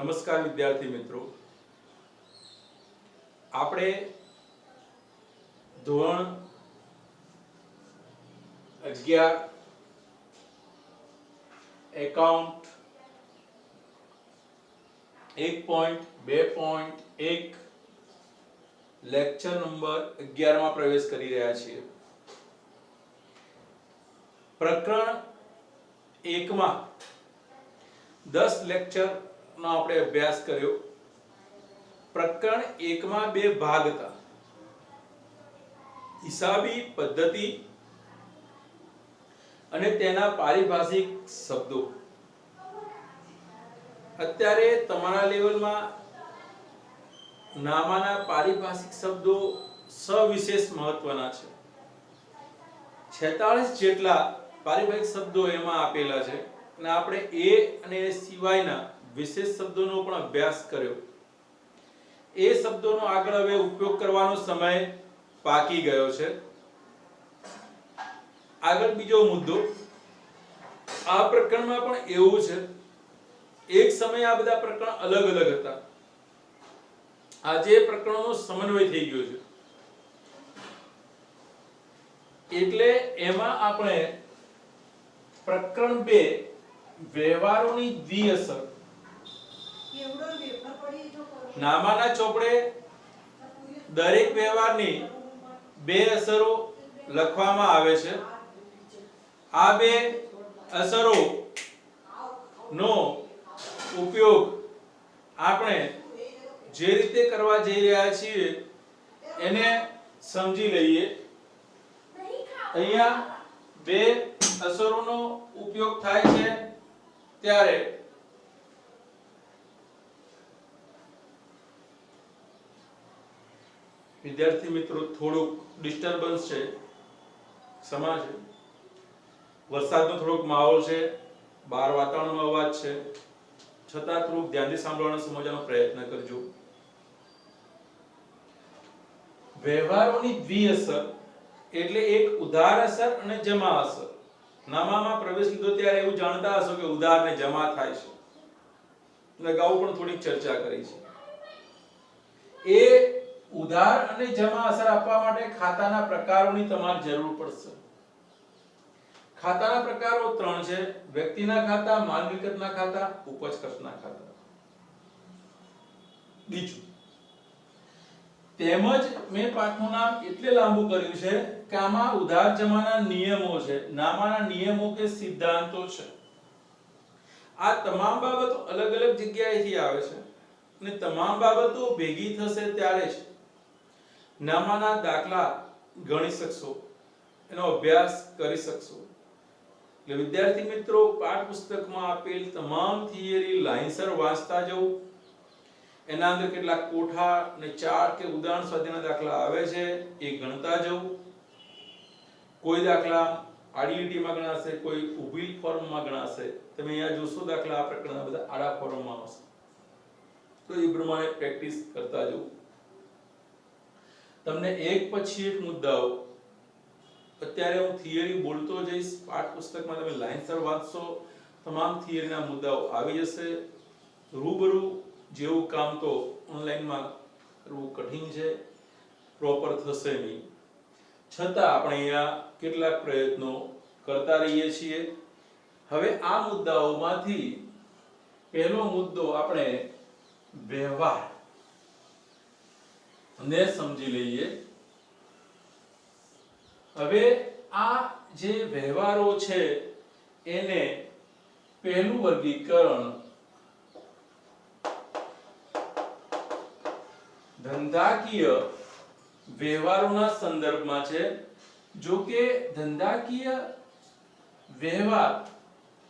નમસ્કાર વિદ્યાર્થી મિત્રો, આપણે ધોરણ 11 એકાઉન્ટ 1.2.1 લેક્ચર નંબર 11 માં પ્રવેશ કરી રહ્યા છીએ. પ્રકરણ 1 માં 10 લેક્ચર નો આપણે અભ્યાસ કર્યો. પ્રકરણ 1 માં બે ભાગ હતા, હિસાબી પદ્ધતિ અને તેના પારિભાષિક શબ્દો. અત્યારે તમારા લેવલમાં નામાના પારિભાષિક શબ્દો સવિશેષ મહત્વના છે. 46 જેટલા પારિભાષિક શબ્દો એમાં આપેલા છે અને આપણે એ અને એ સિવાયના વિશેષ શબ્દોનો પણ અભ્યાસ કર્યો. એ શબ્દોનો આગળ હવે ઉપયોગ કરવાનો સમય પાકી ગયો છે. આગળ બીજો મુદ્દો, આ પ્રકરણમાં પણ એવું છે, એક સમયે આ બધા પ્રકરણ અલગ અલગ હતા. આજે પ્રકરણોનો સમન્વય થઈ ગયો છે, એટલે એમાં આપણે પ્રકરણ 2 વ્યવહારોની દ્વિઅસર, નામાના ચોપડે દરેક વ્યવહારની બે અસરો લખવામાં આવે છે. આ બે અસરો નો ઉપયોગ આપણે જે રીતે કરવા જઈ રહ્યા છીએ એને સમજી લઈએ. અહીંયા બે અસરોનો ઉપયોગ થાય છે ત્યારે વિદ્યાર્થી મિત્રો થોડુંક ડિસ્ટર્બન્સ છે, ક્ષમા છે. વરસાદનો થોડોક માહોલ છે, બહાર વાતાવરણનો અવાજ છે, છતાં થોડુંક ધ્યાનથી સાંભળવાનો સમજવાનો પ્રયત્ન કરજો. વ્યવહારોની દ્વિઅસર એટલે એક ઉધાર અસર અને જમા અસર. નામામાં પ્રવેશ લીધો ત્યારે એવું જાણતા હશો કે ઉધાર ને જમા થાય છે, અગાઉ પણ થોડીક ચર્ચા કરી છે. એ ઉધાર અને જમા અસર આપવા માટે ખાતાના પ્રકારોની તમારે જરૂર પડશે. ખાતાના પ્રકારો 3 છે: વ્યક્તિના ખાતા, માલ મિલકતના ખાતા, ઉપજ ખર્ચના ખાતા. બીજું, તેમજ મેં પાઠનું નામ એટલે લાંબુ કર્યું છે કે આમાં ઉધાર જમાના નિયમો છે, નામાના નિયમો કે સિદ્ધાંતો છે. આ તમામ બાબતો અલગ અલગ જગ્યાએથી આવે છે અને તમામ બાબતો ભેગી થશે ત્યારે જ નામાના દાખલા ગણી શકશો, એનો અભ્યાસ કરી શકશો. એટલે વિદ્યાર્થી મિત્રો, પાઠ્યપુસ્તકમાં આપેલ તમામ થિયરી લાઈનસર વાંચતા જવું. એના અંદર કેટલાક કોઠા અને ચાર્ટ કે ઉદાહરણ સ્વાધ્યાયના દાખલા આવે છે એ ગણતા જવું. કોઈ દાખલા આડી લીટીમાં ગણાશે, કોઈ ઊભી ફોર્મમાં ગણાશે. તમે અહીંયા જોશો દાખલા આ પ્રકારના બધા આડા ફોર્મમાં આવશે, તો એ પ્રમાણે પ્રેક્ટિસ કરતા જવું. તમને એક પછી એક મુદ્દાઓ, અત્યારે હું થિયરી બોલતો જઈશ, પાઠ્યપુસ્તકમાં તમે લાઈનસર વાંચશો, તમામ થિયરીના મુદ્દાઓ આવી જશે. રૂબરૂ જેવું કામ તો ઓનલાઈનમાં કરવું કઠિન છે, પ્રોપર થશે નહીં. છતાં આપણે અહીંયા કેટલાક પ્રયત્નો કરતા રહીએ છીએ. હવે આ મુદ્દાઓમાંથી પહેલો મુદ્દો આપણે વ્યવહાર ને સમજી લઈએ. હવે આ જે વ્યવહારો છે એને પહેલું વર્ગીકરણ ધંધાકીય વ્યવહારોના સંદર્ભમાં છે. જો કે ધંધાકીય વ્યવહાર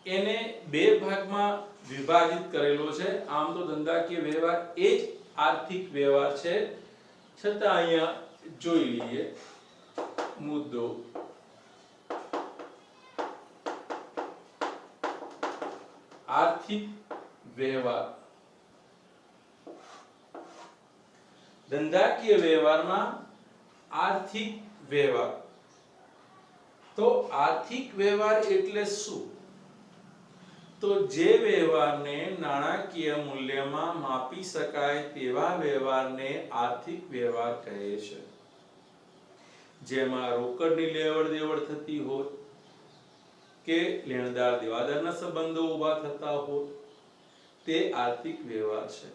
એને બે ભાગમાં વિભાજિત કરેલો છે. આમ તો ધંધાકીય વ્યવહાર એ જ આર્થિક વ્યવહાર છે, છતાં અહીંયા જોઈ લઈએ મુદ્દો. આર્થિક વ્યવહાર. ધંધાકીય વ્યવહારમાં આર્થિક વ્યવહાર. તો આર્થિક વ્યવહાર એટલે શું? તો જે વ્યવહારને નાણાકીય મૂલ્યમાં માપી શકાય તેવા વ્યવહારને આર્થિક વ્યવહાર કહે છે. જેમાં રોકડની લેવડ દેવડ થતી હોય કે લેણદાર દેવાદારના સંબંધો ઊભા થતા હોય તે આર્થિક વ્યવહાર છે.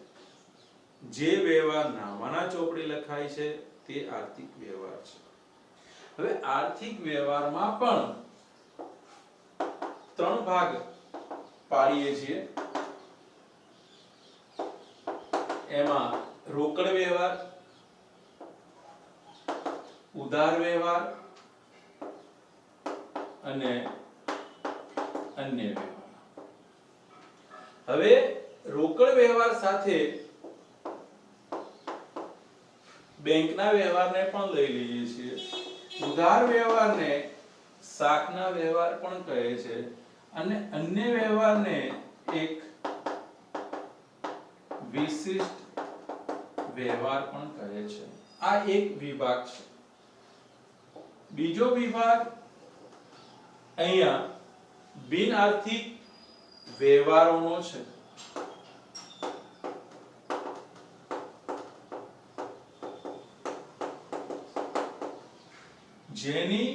જે વ્યવહાર નામાના ચોપડે લખાય છે તે આર્થિક વ્યવહાર છે. હવે આર્થિક વ્યવહારમાં પણ ત્રણ ભાગ પાડીએ છીએ. એમાં રોકડ વ્યવહાર, ઉધાર વ્યવહાર અને અન્ય વ્યવહાર. હવે રોકડ વ્યવહાર સાથે બેંકના વ્યવહારને પણ લઈ લઈએ છીએ. ઉધાર વ્યવહારને શાખના વ્યવહાર પણ કહે છે અને અન્ય વ્યવહારને એક વિશિષ્ટ વ્યવહાર પણ કહે છે. આ એક વિભાગ છે. બીજો વિભાગ અહીંયા બિન આર્થિક વ્યવહારોનો છે. જેની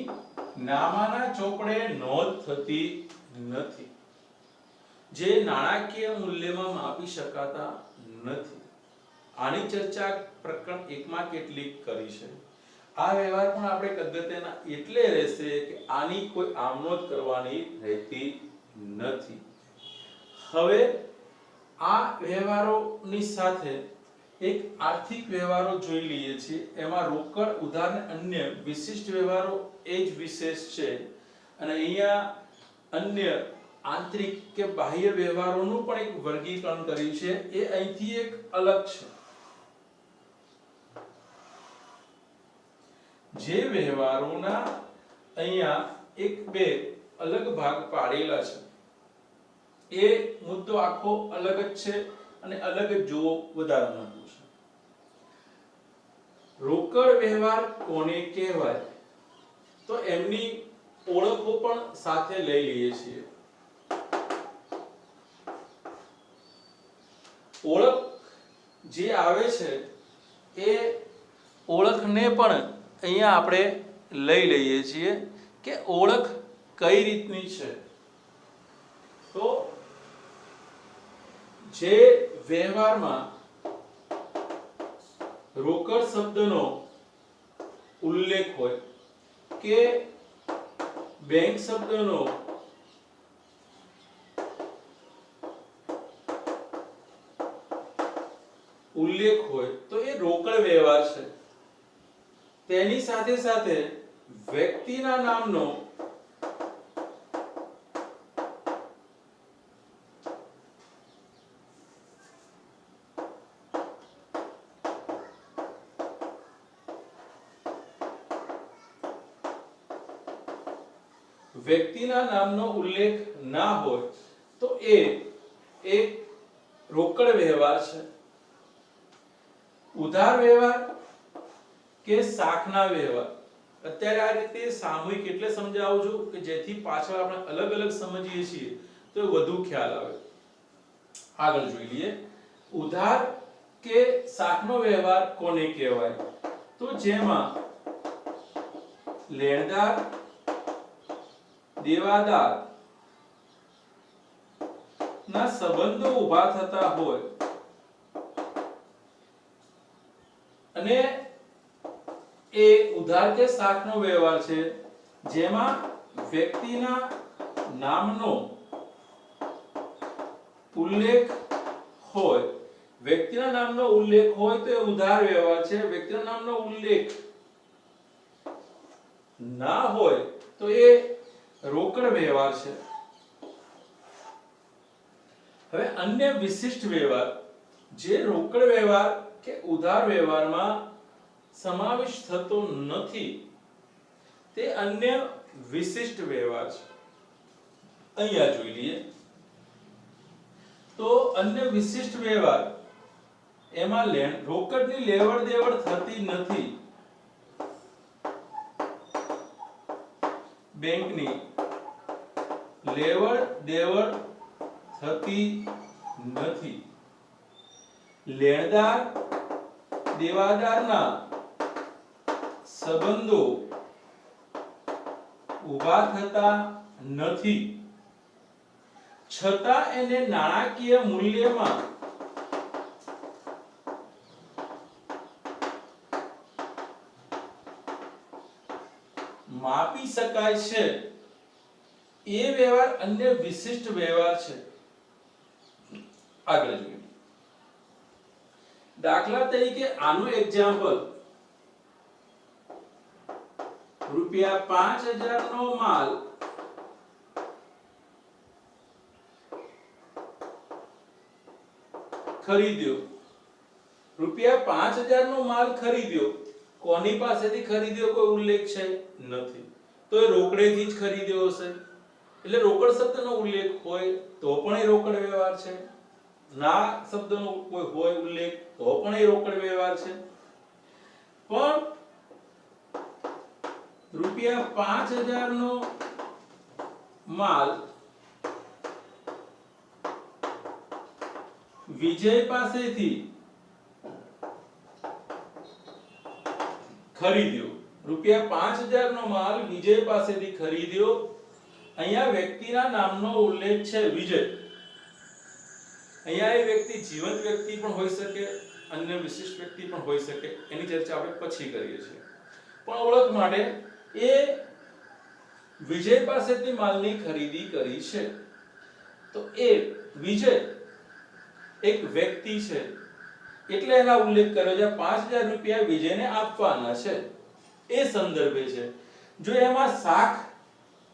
નામાના ચોપડે નોંધ થતી નથી, જે નાણાકીય મૂલ્યમાં માપી શકાતા નથી. આની ચર્ચા પ્રકરણ 1 માં કેટલીક કરી છે. આ વ્યવહાર પણ આપણે અગત્યના એટલે રહેશે કે આની કોઈ આમનોંધ કરવાની રહેતી નથી. હવે આ વ્યવહારોની સાથે એક આર્થિક વ્યવહારો જોઈ લઈએ છીએ. એમાં રોકડ, ઉધાર અને અન્ય વિશિષ્ટ વ્યવહારો એ જ વિશેષ છે અને અહીંયા અન્ય આંતરિક કે બાહ્ય વ્યવહારોનું પણ એક વર્ગીકરણ કર્યું છે. એ અહીંથી એક અલગ છે. જે વ્યવહારોના અહીંયા એક બે અલગ ભાગ પાડેલા છે એ મુદ્દો આખો અલગ જ છે અને અલગ જ જોવો વધારે મહત્વ છે. રોકડ વ્યવહાર કોને કહેવાય તો એમની ઓળખો પણ સાથે લઈ લઈએ છીએ. ઓળખ જે આવે છે એ ઓળખને પણ અહીંયા આપણે લઈ લઈએ છીએ કે ઓળખ કઈ રીતની છે. તો જે વ્યવહારમાં રોકડ શબ્દનો ઉલ્લેખ હોય કે બેંક શબ્દનો ઉલ્લેખ હોય તો એ રોકડ વ્યવહાર છે. તેની સાથે સાથે વ્યક્તિના નામનો ઉલ્લેખ ના હોય તો એ એક રોકડ વ્યવહાર છે. ઉધાર વ્યવહાર કે શાખના વ્યવહાર. અત્યારે આ રીતે સામૂહિક એટલે સમજાવું છું કે જેથી પાછળ આપણે અલગ અલગ સમજીએ છીએ તો વધુ ખ્યાલ આવે. આગળ જોઈ લઈએ. ઉધાર કે શાખનો વ્યવહાર કોને કહેવાય તો જેમાં લેણદાર દેવાદાર ના સંબંધો ઊભા થતા હોય અને એ ઉધાર કે શાખનો વ્યવહાર છે જેમાં વ્યક્તિના નામનો ઉલ્લેખ હોય. વ્યક્તિના નામનો ઉલ્લેખ હોય તો એ ઉધાર વ્યવહાર છે. વ્યક્તિના નામનો ઉલ્લેખ ના હોય તો એ રોકડ વ્યવહાર છે. હવે અન્ય વિશિષ્ટ વ્યવહાર જે રોકડ વ્યવહાર કે ઉધાર વ્યવહારમાં સમાવેશ થતો નથી તે અન્ય વિશિષ્ટ વ્યવહાર છે. અહીંયા જોઈ લઈએ તો અન્ય વિશિષ્ટ વ્યવહાર એમાં રોકડની લેવડ દેવડ થતી નથી. બેંકની લેવડ દેવડ થતી નથી. લેણદાર દેવાદારના સંબંધો ઊભા થતા નથી, છતાં એને નાણાકીય મૂલ્યમાં માપી શકાય છે. એ વ્યવહાર અન્ય વિશિષ્ટ વ્યવહાર છે. આગળ જોઈએ. દાખલા તરીકે આનું એક્ઝામ્પલ, ₹5000 નો માલ ખરીદ્યો. ₹5000 નો માલ ખરીદ્યો, કોની પાસેથી ખરીદ્યો કોઈ ઉલ્લેખ છે નથી, તો એ રોકડેથી જ ખરીદ્યો હશે. એટલે રોકડ શબ્દનો ઉલ્લેખ હોય તો પણ એ રોકડ વ્યવહાર છે, ના શબ્દનો કોઈ હોય ઉલ્લેખ તો પણ એ રોકડ વ્યવહાર છે. પણ ₹5000 નો માલ વિજય પાસેથી ખરીદ્યો. ₹5000 નો માલ વિજય પાસેથી ખરીદ્યો. અહીંયા વ્યક્તિના નામનો ઉલ્લેખ છે વિજય. અહીંયા એ વ્યક્તિ જીવંત વ્યક્તિ પણ હોઈ શકે, અન્ય વિશિષ્ટ વ્યક્તિ પણ હોઈ શકે, એની ચર્ચા આપણે પછી કરીએ છીએ. પણ ઓળખ માટે એ વિજય પાસેથી માલની ખરીદી કરી છે. તો એ વિજય એક વ્યક્તિ છે, એટલે એના ઉલ્લેખ કર્યો છે. ₹5000 વિજયને આપવાના છે એ સંદર્ભે છે. જો એમાં શાખ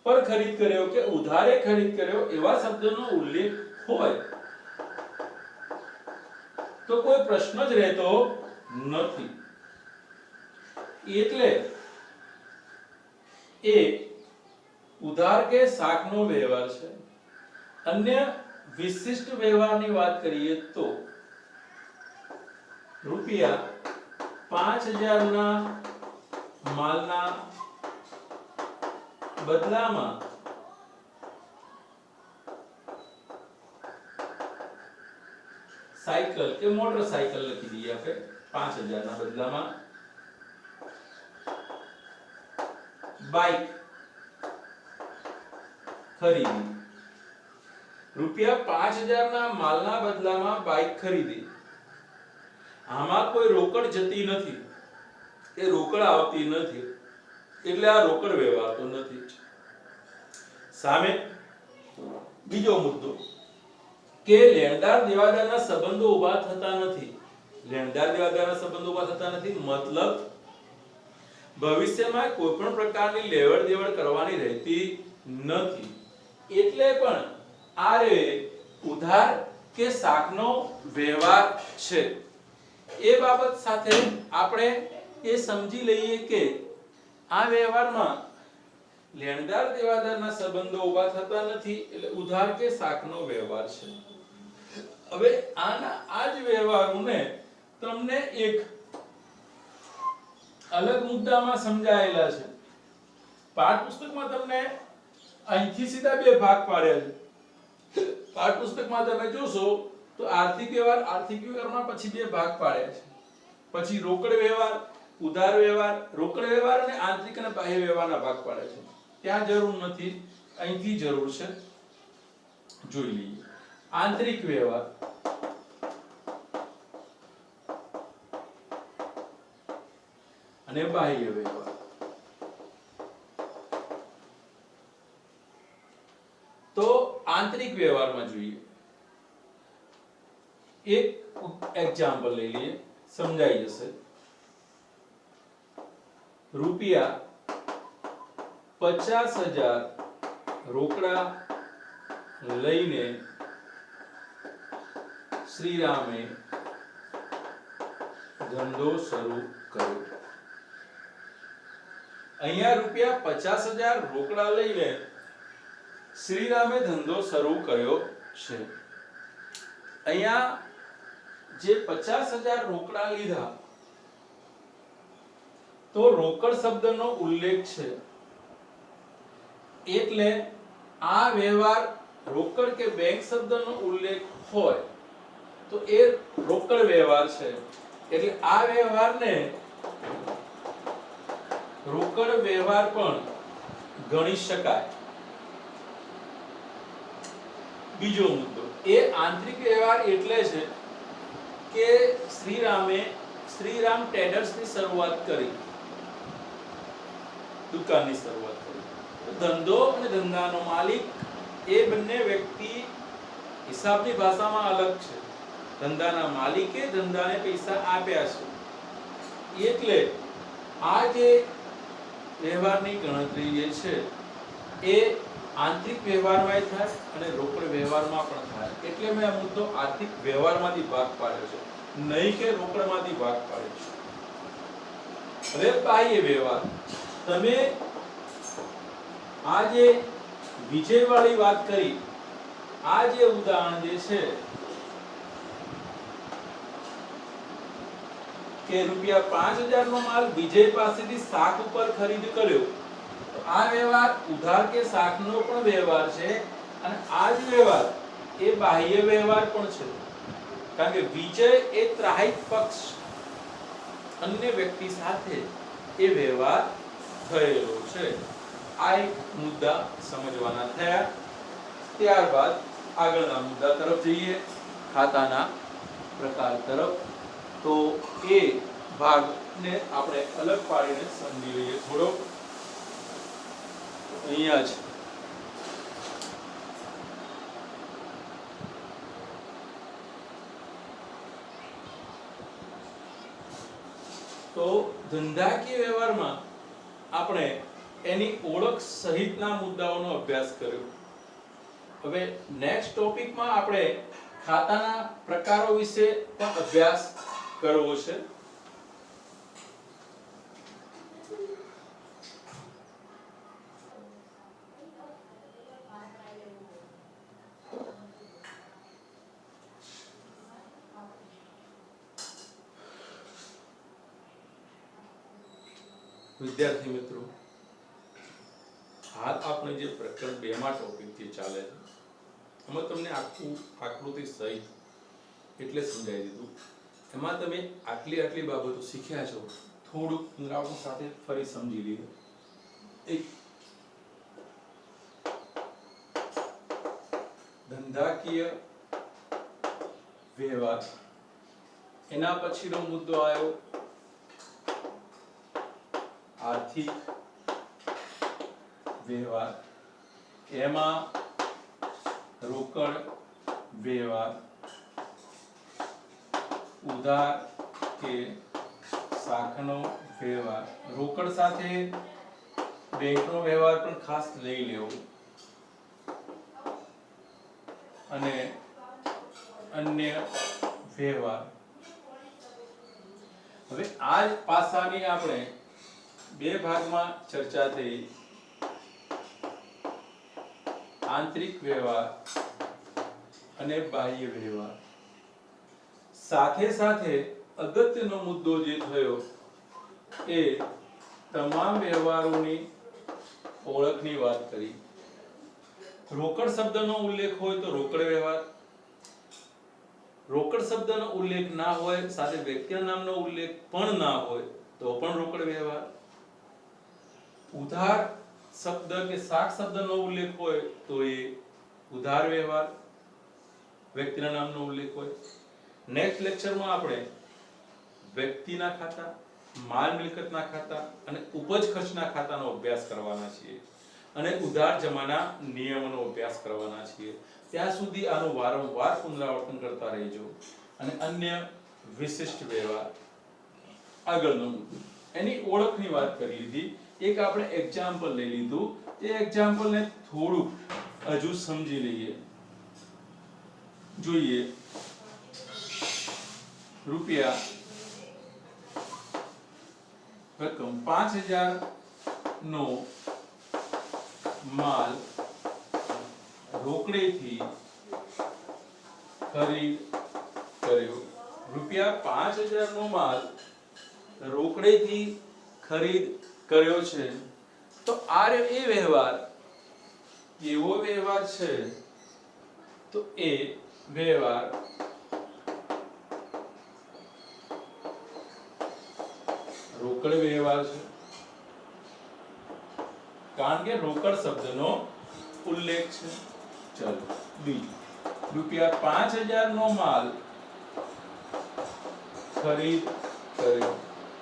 પર ખરીદ કર્યો કે ઉધારે ખરીદ કર્યો એવા શબ્દનો ઉલ્લેખ હોય તો કોઈ પ્રશ્ન જ રહેતો નથી. એટલે એ ઉધાર કે શાખનો વ્યવહાર છે. અન્ય વિશિષ્ટ વ્યવહારની વાત કરીએ તો ₹5000 ના માલના બદલામાં સાયકલ કે મોટરસાયકલ લખી દઈએ આપણે. 5000 ના બદલામાં બાઇક ખરીદી. ₹5000 ના માલના બદલામાં બાઇક ખરીદી. આમાં કોઈ રોકડ જતી નથી, એ રોકડ આવતી નથી, એટલે આ રોકડ વ્યવહાર તો નથી. સામે બીજો મુદ્દો કે લેણદાર દેવાદારના સંબંધો ઊભા થતા નથી. લેણદાર દેવાદારના સંબંધો ઊભા થતા નથી મતલબ ભવિષ્યમાં કોઈ પણ પ્રકારની લેવડ દેવડ કરવાની રહેતી નથી. એટલે પણ આ રે ઉધાર કે શાખનો વ્યવહાર છે. એ બાબત સાથે આપણે એ સમજી લઈએ કે આ વ્યવહારમાં લેણદાર દેવાદારના સંબંધો ઊભા થતા નથી, એટલે ઉધાર કે શાખનો વ્યવહાર છે. હવે આ જ વ્યવહારોને તમને એક અલગ મુદ્દામાં સમજાયેલા છે. પાઠ્યપુસ્તકમાં તમને અહીંથી સીધા બે ભાગ પાડ્યા છે. પાઠ્યપુસ્તકમાં તમે જોશો તો આર્થિક વ્યવહારમાં પછી બે ભાગ પાડ્યા છે. પછી રોકડ વ્યવહાર, ઉધાર વ્યવહાર, રોકડ વ્યવહાર અને આંતરિક અને બાહ્ય વ્યવહારના ભાગ પાડ્યા છે. ત્યાં જરૂર નથી, અહીંથી જરૂર છે. જોઈ લઈએ. આંતરિક વ્યવહાર અને બાહ્ય વ્યવહાર. તો આંતરિક વ્યવહારમાં જોઈએ. એક એક્ઝામ્પલ લઈ લઈએ, સમજાઈ જશે. ₹50,000 રોકડા લઈને શ્રીરામે ધંધો શરૂ કર્યો. અહીંયા ₹50,000 રોકડા લઈને શ્રીરામે ધંધો શરૂ કર્યો છે. અહીંયા જે 50,000 રોકડા લીધા તો રોકડ શબ્દનો ઉલ્લેખ છે, એટલે આ વ્યવહાર રોકડ કે બેંક શબ્દનો ઉલ્લેખ હોય તો એ રોકડ વ્યવહાર છે. એટલે આ વ્યવહારને રોકડ વ્યવહાર પણ ગણી શકાય. બીજો મુદ્દો એ આંતરિક વ્યવહાર એટલે છે કે શ્રીરામ ટ્રેડર્સની શરૂઆત કરી, દુકાનની શરૂઆત કરી. ધંધો અને ધંધાનો માલિક એ બંને વ્યક્તિ હિસાબની ભાષામાં અલગ છે. ધંધાના માલિકે ધંધાને પૈસા આપ્યા છે, એટલે આ જે વ્યવહારની ગણતરી જે છે એ આંતરિક વ્યવહારમાં થાય અને રોકડ વ્યવહારમાં પણ થાય. એટલે મેં આ મુદ્દો આર્થિક વ્યવહારમાંથી ભાગ પાડ્યો છે, નહીં કે રોકડમાંથી ભાગ પાડ્યો છે. હવે બાહ્ય વ્યવહાર, તમે આ જે વિજયવાળી વાત કરી, આ જે ઉદાહરણ જે છે કે ₹5000 નો માલ વિજય પાસેથી શાક ઉપર ખરીદ કર્યો, તો આ વ્યવહાર ઉધાર કે શાકનો પણ વ્યવહાર છે અને આ જ વ્યવહાર એ બાહ્ય વ્યવહાર પણ છે. કારણ કે વિજય એ ત્રાહિત પક્ષ અન્ય વ્યક્તિ સાથે એ વ્યવહાર થયેલો છે. આ એક મુદ્દા સમજવાના થયા. ત્યારબાદ આગળના મુદ્દા તરફ જઈએ, ખાતાના પ્રકાર તરફ. તો એ ભાગને આપણે અલગ પાડીને સમજી લઈએ થોડો. અહીંયા જ તો ધંધાકીય વ્યવહારમાં આપણે એની ઓળખ સહિતના મુદ્દાઓનો અભ્યાસ કર્યો. હવે નેક્સ્ટ ટોપિકમાં આપણે ખાતાના પ્રકારો વિશે પણ અભ્યાસ કરવો છે. વિદ્યાર્થી મિત્રો, હાલ આપણે જે પ્રકરણ 2 માં ટોપિક જે ચાલે છે એમાં તમને આખું આકૃતિ સહિત એટલે સમજાવી દીધું. એમાં તમે આટલી બાબતો શીખ્યા છો, થોડુંક પુનરાવર્તન સાથે ફરી સમજી લીધું. એક ધંધાકીય વ્યવહાર, એના પછીનો મુદ્દો આવ્યો આર્થિક વ્યવહાર, એમાં રોકડ વ્યવહાર, ઉધાર કે શાખનો વ્યવહાર, રોકડ સાથે બેંકનો વ્યવહાર પણ ખાસ લઈ લેવો, અને અન્ય વ્યવહાર. હવે આ જ પાસાની આપણે 2 ભાગમાં ચર્ચા થઈ. આંતરિક વ્યવહાર અને બાહ્ય વ્યવહાર. સાથે સાથે અગત્યનો મુદ્દો જે થયો એ તમામ વ્યવહારોની ઓળખની વાત કરી. રોકડ શબ્દનો ઉલ્લેખ હોય તો રોકડ વ્યવહાર, રોકડ શબ્દનો ઉલ્લેખ ના હોય, સાથે વ્યક્તિના નામનો ઉલ્લેખ પણ ના હોય તો પણ રોકડ વ્યવહાર. ઉધાર શબ્દ કે શાક શબ્દનો ઉલ્લેખ હોય તો એ ઉધાર વ્યવહાર, વ્યક્તિના નામનો ઉલ્લેખ હોય. નેક્સ્ટ લેક્ચરમાં આપણે વ્યક્તિના ખાતા, માલ મિલકતના ખાતા અને ઉપજ ખર્ચના ખાતાનો અભ્યાસ કરવાના છીએ અને ઉધાર જમાના નિયમોનો અભ્યાસ કરવાના છીએ. ત્યાં સુધી આનું વારંવાર પુનરાવર્તન કરતા રહેજો. અને અન્ય વિશિષ્ટ વ્યવહાર, આગળનો મુદ્દો, એની ઓળખની વાત કરી લીધી. એક આપણે એક્ઝામ્પલ લઈ લીધું, એ એક્ઝામ્પલને થોડું હજુ સમજી લઈએ. જોઈએ, રૂપિયા રકમ 5000 નો માલ રોકડેથી ખરીદ કર્યો. ₹5000 નો માલ રોકડેથી ખરીદ કર્યો છે. તો આ એ વ્યવહાર એવો વ્યવહાર છે તો એ વ્યવહાર રોકડ વ્યવહાર છે, કારણ કે રોકડ શબ્દનો ઉલ્લેખ છે. ચલો બીજું, ₹5000 નો માલ ખરીદ કર્યો.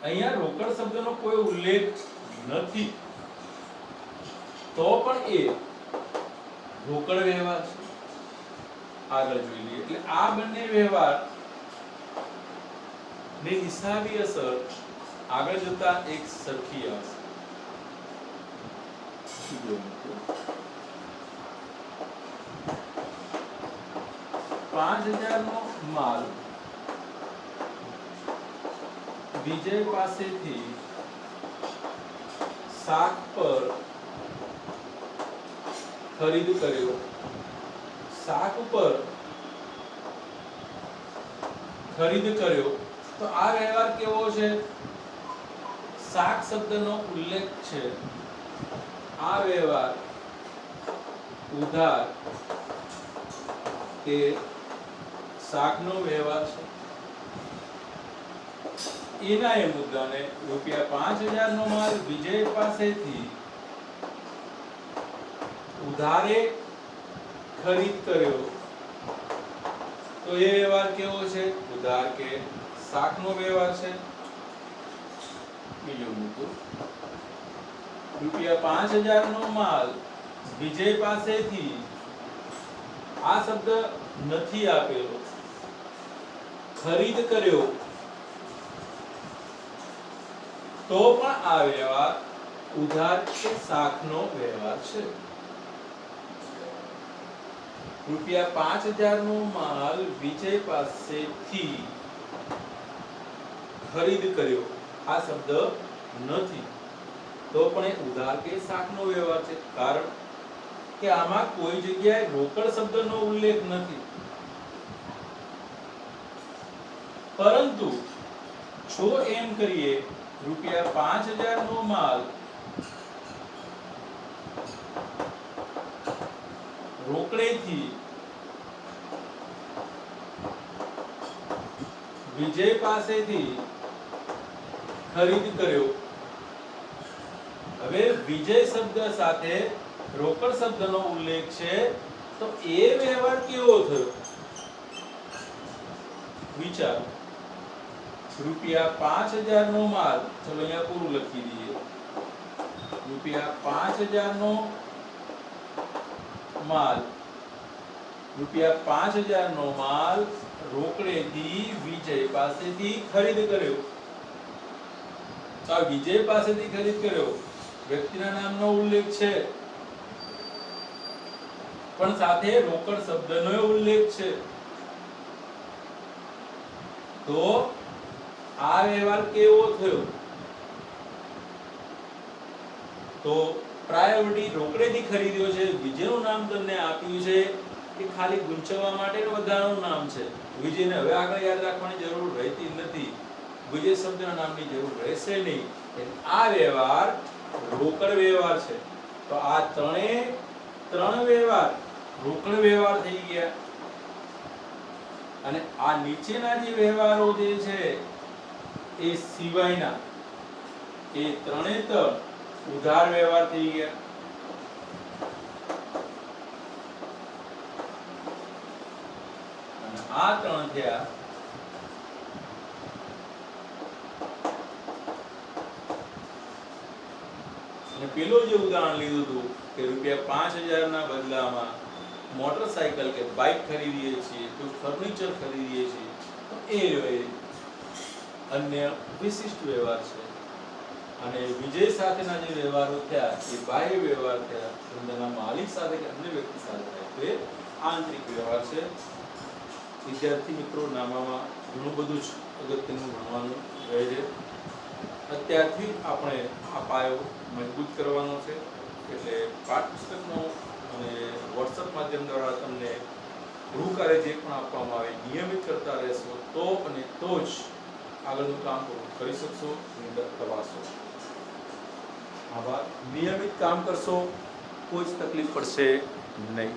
અહીંયા રોકડ શબ્દનો કોઈ ઉલ્લેખ નથી, તો પણ એ રોકડ વ્યવહાર છે. આગળ જોઈ લઈએ. એટલે આ બંને વ્યવહાર ની હિસાબી અસર આગળ જતા એક સરખી આવશે. 5000 નો માલ વિજય પાસેથી શાક પર ખરીદ કર્યો. શાક ઉપર ખરીદ કર્યો, તો આ વ્યવહાર કેવો છે? શાક શબ્દનો ઉલ્લેખ છે. આ વ્યવહાર ઉધાર કે શાકનો વ્યવહાર છે. એના એ મુદ્દાને ₹5000 નો માલ વિજય પાસેથી ઉધારે ખરીદ કર્યો, તો એ વ્યવહાર કેવો છે? ઉધાર કે શાકનો વ્યવહાર છે. બીજો મુદ્દો, ₹5000 નો માલ વિજય પાસેથી, આ શબ્દ નથી આપેલો, ખરીદ કર્યો, તો પણ આ વ્યવહાર ઉધાર કે શાકનો વ્યવહાર છે. ₹5000 નો માલ વિજય પાસેથી ખરીદ કર્યો, આ શબ્દ નથી, તો પણ એ ઉધાર કે શાકનો વ્યવહાર છે, કારણ કે આમાં કોઈ જગ્યાએ રોકડ શબ્દનો ઉલ્લેખ નથી. પરંતુ જો એમ કરીએ, ₹5000 નો માલ રોકડેથી વિજય પાસેથી ખરીદ કર્યો. હવે વિજય શબ્દ સાથે રોકડ શબ્દનો ઉલ્લેખ છે, તો એ વ્યવહાર કેવો થયો? વિચાર. ₹5000 નો માલ, ચલો અહીંયા પૂરું લખી દઈએ. ₹5000 નો માલ, ₹5000 નો માલ રોકડેથી વિજય પાસેથી ખરીદ કર્યો. આ વિજય પાસેથી ખરીદ કર્યો, વ્યક્તિના નામનો ઉલ્લેખ છે, પણ સાથે રોકડ શબ્દનો ઉલ્લેખ છે. તો આ વ્યવહાર કેવો થયો? તો પ્રાયોરિટી રોકડેથી ખરીદ્યો છે, વિજયનું નામ તમને આપ્યું છે, એ ખાલી ગુંચવવા માટેનું વધારાનું નામ છે. વિજયને હવે આગળ યાદ રાખવાની જરૂર રહેતી નથી, વિજય શબ્દના નામની જરૂર રહેશે નહીં. આ વ્યવહાર રોકડ વ્યવહાર છે. તો આ ત્રણ વ્યવહાર રોકડ વ્યવહાર થઈ ગયા. અને આ નીચેના જે વ્યવહારો જે છે એ સિવાયના, એ ત્રણે ઉધાર વ્યવહાર થઈ ગયા. અને આ ત્રણ થયા અને પેલો જે ઉદાહરણ લીધું હતું કે ₹5000 ના બદલામાં મોટરસાયકલ કે બાઇક ખરીદીએ છીએ, તો ફર્નિચર ખરીદીએ છીએ, તો એ અન્ય વિશિષ્ટ વ્યવહાર છે. અને વિજય સાથેના જે વ્યવહારો થયા એ બાહ્ય વ્યવહાર થયા, ધંધાના માલિક સાથે કે અન્ય વ્યક્તિ સાથે થાય તો એ આંતરિક વ્યવહાર છે. વિદ્યાર્થી મિત્રો, નામામાં ઘણું બધું જ અગત્યનું ભણવાનું રહે છે. અત્યારથી આપણે આ પાયો મજબૂત કરવાનો છે. એટલે પાઠ્યપુસ્તકનો અને વોટ્સઅપ માધ્યમ દ્વારા તમને ગૃહકાર્ય જે પણ આપવામાં આવે નિયમિત કરતા રહેશો, તો અને તો જ આગળનું કામ કરી શકશો, નિંદર કરવાશો. આભાર. નિયમિત કામ કરશો, કોઈ જ તકલીફ પડશે નહીં.